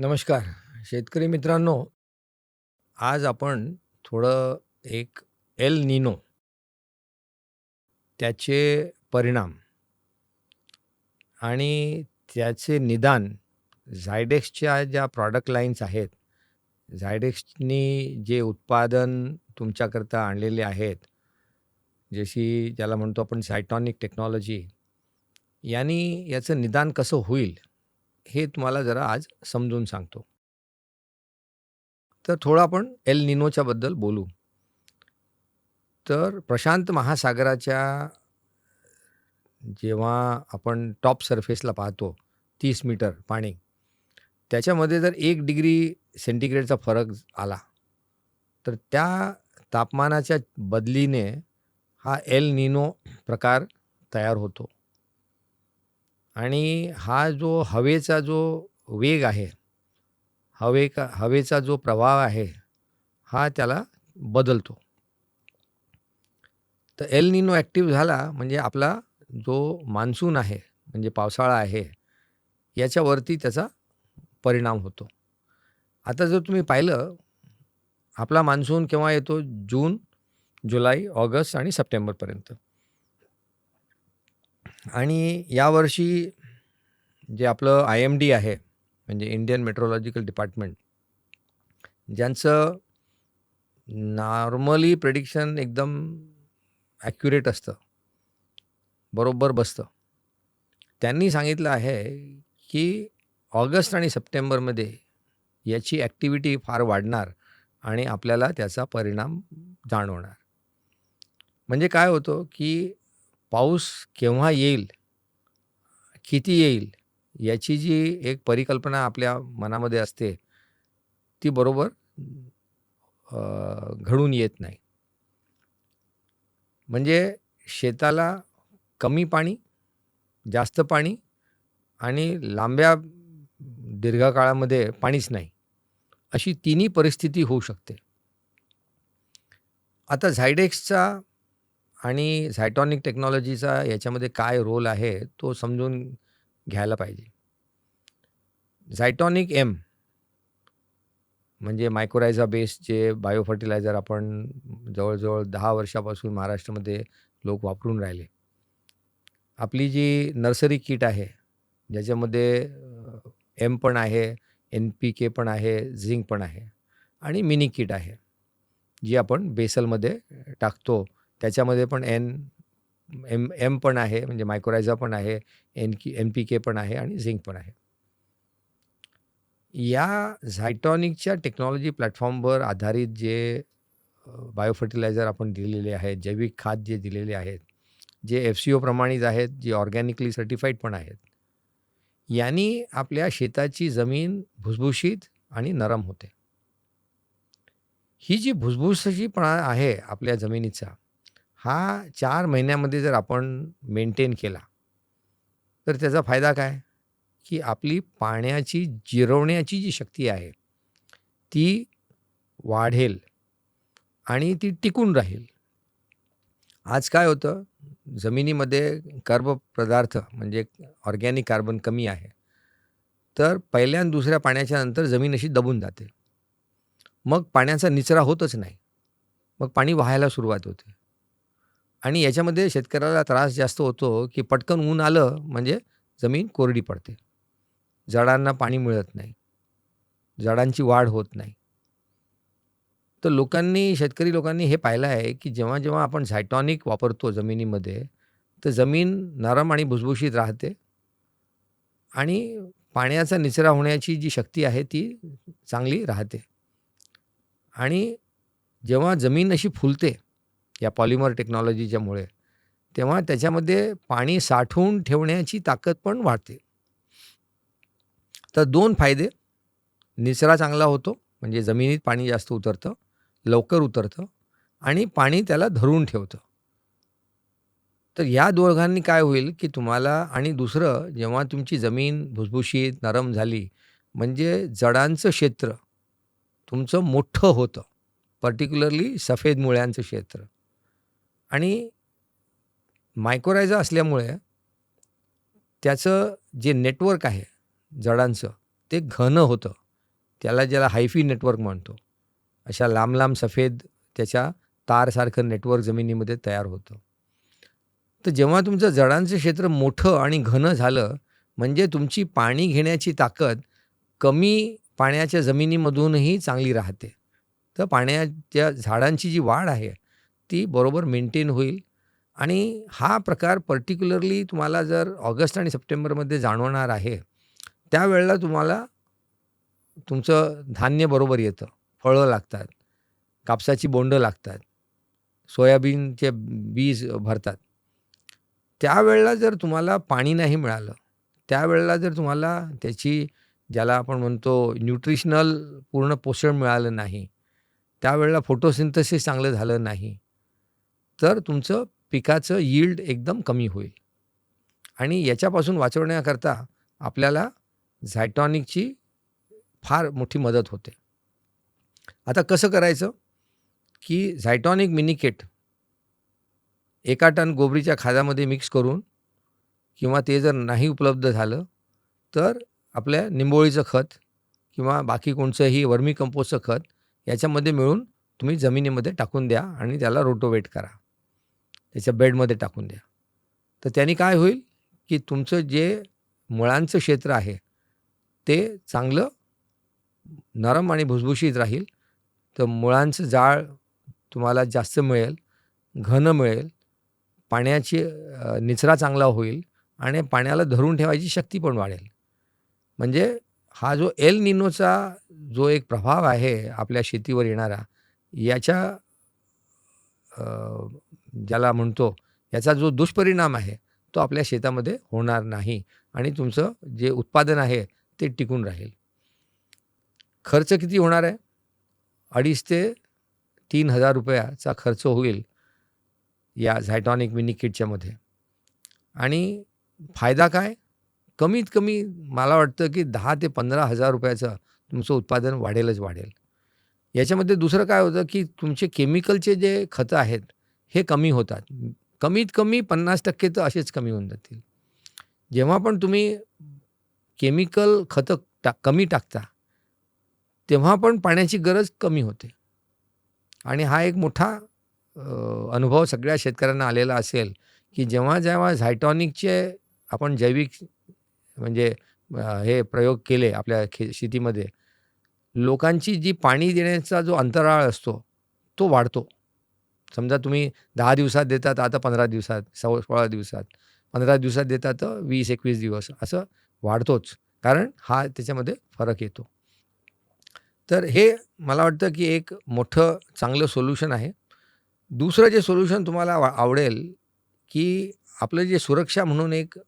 नमस्कार शेतकरी मित्रांनो. आज आपण थोडं एक एल निनो त्याचे परिणाम आणि त्याचे निदान झायडेक्सच्या ज्या प्रॉडक्ट लाईन्स आहेत, झायडेक्सनी जे उत्पादन तुमच्याकरता आणलेले आहेत, जशी ज्याला म्हणतो आपण सायटॉनिक टेक्नॉलॉजी, यांनी याचं निदान कसं होईल हे तुम्हाला जरा आज समजून सांगतो. तर थोडं आपण एल निनोच्या बद्दल बोलू. तर प्रशांत महासागराच्या जेव्हा आपण टॉप सरफेसला पाहतो 30 मीटर पाणी, त्याच्यामध्ये जर 1 डिग्री सेंटीग्रेडचा फरक आला, तर त्या तापमानाच्या बदलीने हा एल निनो प्रकार तयार होतो. आणि हा जो हवेचा जो वेग आहे, हवेचा जो प्रवाह आहे, हा त्याला बदलतो. तर एल निनो ॲक्टिव्ह झाला म्हणजे आपला जो मान्सून आहे, म्हणजे पावसाळा आहे, याच्यावरती त्याचा परिणाम होतो. आता जर तुम्ही पाहिलं, आपला मान्सून केव्हा येतो? जून, जुलै, ऑगस्ट आणि सप्टेंबरपर्यंत. आणि यावर्षी जे आपलं IMD आहे, म्हणजे इंडियन मेट्रोलॉजिकल डिपार्टमेंट, ज्यांचं नॉर्मली प्रेडिक्शन एकदम ॲक्युरेट असतं, बरोबर बसतं. त्यांनी सांगितलं आहे, की ऑगस्ट आणि सप्टेंबरमध्ये याची ॲक्टिव्हिटी फार वाढणार आणि आपल्याला त्याचा परिणाम जाणवणार. म्हणजे काय होतं, की पाऊस केव्हा येईल, किती येईल, याची जी एक परिकल्पना आपल्या मनामध्ये असते, ती बरोबर घडून येत नाही. म्हणजे शेताला कमी पाणी, जास्त पाणी आणि लांब्या दीर्घकाळामध्ये पाणीच नाही, अशी तिन्ही परिस्थिती होऊ शकते. आता झायडेक्सचा आणि झायटॉनिक टेक्नॉलॉजीचा याच्यामध्ये काय रोल आहे, तो समजून घ्यायला पाहिजे. झायटॉनिक एम म्हणजे मायक्रोरायझा बेस्ड जे बायो फर्टिलायझर आपण जवळ-जवळ 10 वर्षापासून महाराष्ट्रामध्ये लोक वापरून राहिले. आपली जी नर्सरी किट आहे, ज्याच्यामध्ये एम पण आहे, NPK पण आहे, झिंक पण आहे आणि मिनी किट आहे, जी आपण बेसलमध्ये टाकतो. त्याच्यामध्ये पण एम पण आहे, म्हणजे मायक्रोरायझा पण आहे, NPK पण आहे आणि झिंक पण आहे. या झायटॉनिकच्या टेक्नॉलॉजी प्लॅटफॉर्मवर आधारित जे बायो फर्टिलायझर आपण दिलेले आहेत, जैविक खाद जे दिलेले आहेत, जे FCO प्रमाणित आहेत, जे ऑर्गॅनिकली सर्टिफाईड पण आहेत, यांनी आपल्या शेताची जमीन भुसभुशीत आणि नरम होते. ही जी भुसभुशीतपणा आहे आपल्या जमिनीचा, हा 4 महिन्यामध्ये जर आपण मेंटेन केला, तर त्याचा फायदा काय? की आपली पाण्याची जिरवण्याची जी शक्ती आहे, ती वाढेल आणि ती टिकून राहील. आज काय होतं, जमिनीमध्ये कर्ब पदार्थ म्हणजे ऑर्गॅनिक कार्बन कमी आहे. तर पहिल्या आणि दुसऱ्या पाण्याच्या नंतर जमीन अशी दबून जाते. मग पाण्याचा निचरा होतच नाही. मग पाणी वाहायला सुरुवात होते. आणि याच्यामध्ये शेतकऱ्याला त्रास जास्त होतो, की पटकन ऊन आलं म्हणजे जमीन कोरडी पडते. झाडांना पाणी मिळत नाही. झाडांची वाढ होत नाही. तर शेतकरी लोकांनी हे पाहिलं आहे, की जेव्हा-जेव्हा आपण झायटॉनिक वापरतो जमिनीमध्ये, तर जमीन नरम आणि भुसभुशीत राहते आणि पाण्याचा निचरा होण्याची जी शक्ती आहे ती चांगली राहते. आणि जेव्हा जमीन अशी फुलते या पॉलिमर टेक्नॉलॉजीच्यामुळे, तेव्हा त्याच्यामध्ये पाणी साठवून ठेवण्याची ताकद पण वाढते. तर 2 फायदे, निचरा चांगला होतो, म्हणजे जमिनीत पाणी जास्त उतरतं, लवकर उतरतं आणि पाणी त्याला धरून ठेवतं. तर या दोघांनी काय होईल, की तुम्हाला आणि दुसरं जेव्हा तुमची जमीन भुसभुशीत, नरम झाली, म्हणजे जडांचं क्षेत्र तुमचं मोठं होतं. पर्टिक्युलरली सफेद मुळ्यांचं क्षेत्र आणि मायक्रोरायझा असल्यामुळे त्याचं जे नेटवर्क आहे जडांचं, ते घन होतं. ज्याला हायफी नेटवर्क म्हणतो. अशा लांब-लांब सफेद त्याच्या तारसारखं नेटवर्क जमिनीमध्ये तयार होतं. तर जेव्हा तुमचं जडांचं क्षेत्र मोठं आणि घन झालं, म्हणजे तुमची पाणी घेण्याची ताकद कमी पाण्याच्या जमिनीमधूनही चांगली राहते. तर पाण्याच्या झाडांची जी वाढ आहे, ती बरोबर मेंटेन होईल आणि हा प्रकार पर्टिक्युलरली तुम्हाला जर ऑगस्ट आणि सप्टेंबरमध्ये जाणवणार आहे, त्यावेळेला तुम्हाला तुमचं धान्य बरोबर येतं. फळं लागतात, कापसाची बोंडं लागतात, सोयाबीनचे बीज भरतात. त्यावेळेला जर तुम्हाला पाणी नाही मिळालं, त्यावेळेला जर तुम्हाला त्याची ज्याला आपण म्हणतो न्यूट्रिशनल पूर्ण पोषण मिळालं नाही, त्यावेळेला फोटोसिंथेसिस चांगलं झालं नाही, तर तुमचं पिकाचं यील्ड एकदम कमी होईल. आणि याच्यापासून वाचवण्याकरता आपल्याला झायटॉनिकची फार मोठी मदत होते. आता कसं करायचं, की झायटॉनिक मिनिकेट 1 टन गोबरीच्या खाद्यामध्ये मिक्स करून किंवा ते जर नाही उपलब्ध झालं, तर आपल्या निंबोळीचं खत किंवा बाकी कोणचंही वर्मी कंपोस्टचं खत याच्यामध्ये मिळून तुम्ही जमिनीमध्ये टाकून द्या आणि त्याला रोटोवेट करा. त्याच्या बेडमध्ये टाकून द्या. तर त्याने काय होईल, की तुमचं जे मुळांचं क्षेत्र आहे, ते चांगलं नरम आणि भुसभुशीत राहील. तर मुळांचं जाळ तुम्हाला जास्त मिळेल, घन मिळेल, पाण्याची निचरा चांगला होईल आणि पाण्याला धरून ठेवायची शक्ती पण वाढेल. म्हणजे हा जो एल निनोचा जो एक प्रभाव आहे आपल्या शेतीवर येणारा, याच्या अ, ज्याला म्हणतो याचा जो दुष्परिणाम आहे, तो आपल्या शेतामध्ये होणार नाही आणि तुमचं जे उत्पादन आहे ते टिकून राहील. खर्च किती होणार आहे? 2,500 ते ₹3,000 खर्च होईल या झायटॉनिक मिनी किटच्यामध्ये. आणि फायदा काय? कमीत कमी मला वाटतं की 10,000 ते ₹15,000 तुमचं उत्पादन वाढेलच वाढेल. याच्यामध्ये दुसरं काय होतं, की तुमचे केमिकलचे जे खतं आहेत, हे कमी होतात. कमीत कमी 50% तर असेच कमी होऊन जातील. जेव्हा पण तुम्ही केमिकल खतं कमी टाकता, तेव्हा पण पाण्याची गरज कमी होते. आणि हा एक मोठा अनुभव सगळ्या शेतकऱ्यांना आलेला असेल, की जेव्हा झायटॉनिकचे आपण जैविक म्हणजे हे प्रयोग केले आपल्या शेतीमध्ये, लोकांची जी पाणी देण्याचा जो अंतराळ असतो, तो वाढतो. समजा तुम्ही 10 दिवसात देतात, आता 15 दिवसात, 16 दिवसात, 15 दिवसात देतात तर 20-21 दिवस असं वाढतोच. कारण हा त्याच्यामध्ये फरक येतो. तर हे मला वाटतं, की एक मोठं चांगलं सोल्युशन आहे. दुसरं जे सोल्युशन तुम्हाला आवडेल, की आपलं जे सुरक्षा म्हणून एक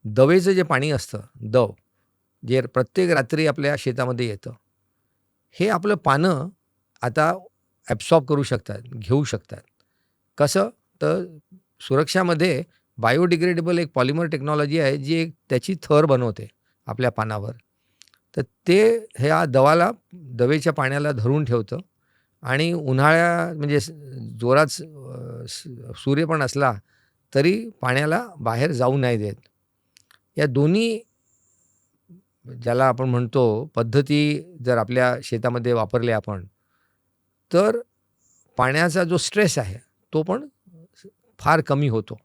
दवेचं जे पाणी असतं, दव, जे प्रत्येक रात्री आपल्या शेतामध्ये येतं. हे आपलं पानं आता ॲब्सॉर्ब करू शकतात, घेऊ शकतात. कसं? तर सुरक्षामध्ये बायोडिग्रेडेबल एक पॉलिमर टेक्नॉलॉजी आहे, जी एक त्याची थर बनवते आपल्या पानावर. तर ते ह्या दवेच्या पाण्याला धरून ठेवतं आणि म्हणजे जोरात सूर्य पण असला, तरी पाण्याला बाहेर जाऊ नाही देत. या दोन्ही ज्याला आपण म्हणतो पद्धती जर आपल्या शेतामध्ये वापरल्या आपण, तर पाण्याचा जो स्ट्रेस आहे, तो पण फार कमी होतो.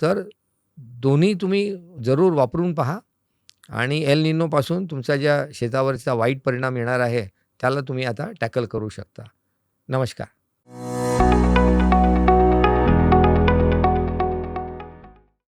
तर दोन्ही तुम्ही जरूर वापरून पहा आणि एल निनोपासून तुमच्या ज्या शेतावरचा वाईट परिणाम येणार आहे, त्याला तुम्ही आता टॅकल करू शकता. नमस्कार.